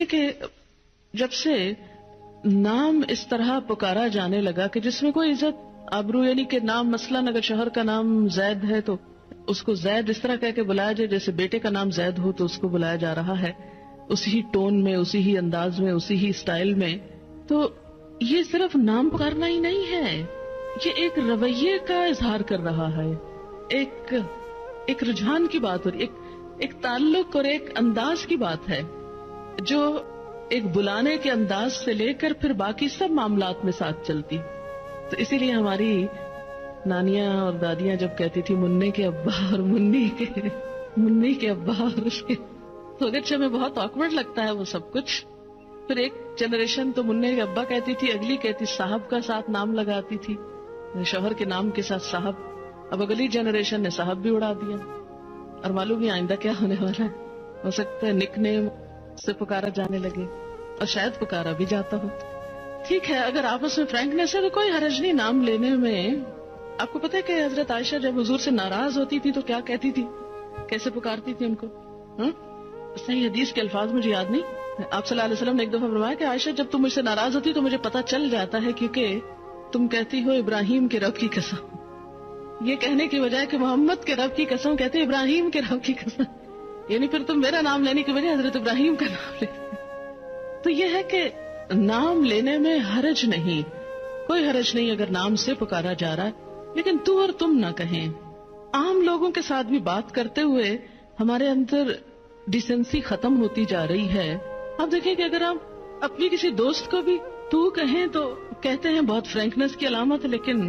کہ جب سے نام اس طرح پکارا جانے لگا کہ جس میں کوئی عزت آبرو، یعنی کہ نام مثلاً اگر شوہر کا نام زید ہے تو اس کو زید اس طرح کہہ کے بلایا جائے جیسے بیٹے کا نام زید ہو تو اس کو بلایا جا رہا ہے، اسی ٹون میں، اسی ہی انداز میں، اسی ہی سٹائل میں. تو یہ صرف نام پکارنا ہی نہیں ہے، یہ ایک رویے کا اظہار کر رہا ہے، ایک رجحان کی بات ہو رہی، ایک تعلق اور ایک انداز کی بات ہے جو ایک بلانے کے انداز سے لے کر پھر باقی سب معاملات میں ساتھ چلتی. تو اسی لیے ہماری نانیاں اور دادیاں جب کہتی تھی منی کے ابا اور منی کے ابا اور اس کے، تو اگرچہ میں بہت آکورڈ لگتا ہے وہ سب کچھ. پھر ایک جنریشن تو منی کے ابا کہتی تھی، اگلی کہتی صاحب کا ساتھ نام لگاتی تھی، شوہر کے نام کے ساتھ صاحب. اب اگلی جنریشن نے صاحب بھی اڑا دیا، اور معلوم ہی آئندہ کیا ہونے والا ہے. ہو سکتا ہے نک نیم سے پکارا جانے لگے اور شاید پکارا بھی جاتا ہو. ٹھیک ہے، اگر آپس میں فرینکنیس ہے تو کوئی حرج نہیں نام لینے میں. آپ کو پتہ ہے کہ حضرت عائشہ جب حضور سے ناراض ہوتی تھی تو کیا کہتی تھی، کیسے پکارتی تھی ان کو؟ صحیح حدیث کے الفاظ مجھے یاد نہیں. آپ صلی اللہ علیہ وسلم نے ایک دفعہ فرمایا کہ عائشہ جب تم مجھ سے ناراض ہوتی تو مجھے پتا چل جاتا ہے کیونکہ تم کہتی ہو ابراہیم کے رب کی قسم. یہ کہنے کی بجائے کہ محمد کے رب کی قسم کہتے ابراہیم کے رب کی قسم، یعنی پھر تم میرا نام لینے کی بجائے حضرت ابراہیم کا نام لیتے. تو یہ ہے کہ نام لینے میں حرج نہیں، کوئی حرج نہیں اگر نام سے پکارا جا رہا ہے، لیکن تو اور تم نہ کہیں. عام لوگوں کے ساتھ بھی بات کرتے ہوئے ہمارے اندر ڈیسنسی ختم ہوتی جا رہی ہے. آپ دیکھیں کہ اگر آپ اپنی کسی دوست کو بھی تو کہیں تو کہتے ہیں بہت فرینکنیس کی علامت ہے، لیکن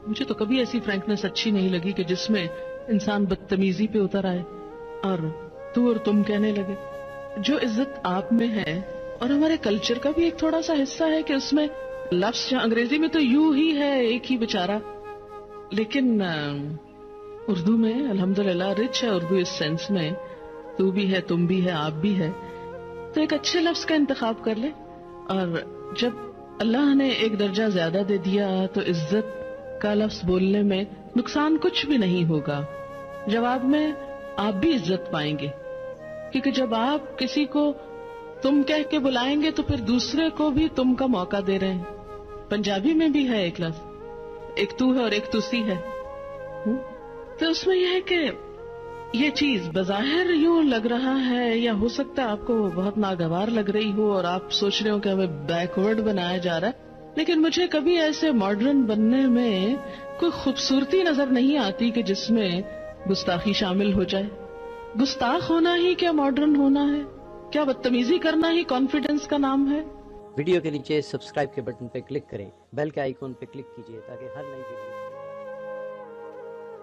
مجھے تو کبھی ایسی فرینکنیس اچھی نہیں لگی کہ جس میں انسان بدتمیزی پہ اتر آئے اور تو اور تم کہنے لگے. جو عزت آپ میں ہے اور ہمارے کلچر کا بھی ایک تھوڑا سا حصہ ہے کہ اس میں لفظ انگریزی میں تو یو ہی ہے ایک ہی بیچارہ، لیکن اردو میں الحمدللہ رچ ہے اردو اس سینس میں، تو بھی ہے، تم بھی ہے، آپ بھی ہے. تو ایک اچھے لفظ کا انتخاب کر لے، اور جب اللہ نے ایک درجہ زیادہ دے دیا تو عزت کا لفظ بولنے میں نقصان کچھ بھی نہیں ہوگا. جواب میں آپ بھی عزت پائیں گے، کیونکہ جب آپ کسی کو تم کہہ کے بلائیں گے تو پھر دوسرے کو بھی تم کا موقع دے رہے ہیں. پنجابی میں بھی ہے ایک لفظ، ایک تو ہے اور ایک تسی ہے. تو اس میں یہ ہے کہ یہ چیز بظاہر یوں لگ رہا ہے، یا ہو سکتا ہے آپ کو بہت ناگوار لگ رہی ہو اور آپ سوچ رہے ہو کہ ہمیں بیکورڈ بنایا جا رہا ہے، لیکن مجھے کبھی ایسے ماڈرن بننے میں کوئی خوبصورتی نظر نہیں آتی کہ جس میں گستاخی شامل ہو جائے. گستاخ ہونا ہی کیا ماڈرن ہونا ہے؟ کیا بدتمیزی کرنا ہی کانفیڈنس کا نام ہے؟ ویڈیو کے نیچے سبسکرائب کے بٹن پہ کلک کریں، بیل کے آئیکن پہ کلک کیجئے تاکہ ہر نئی ویڈیو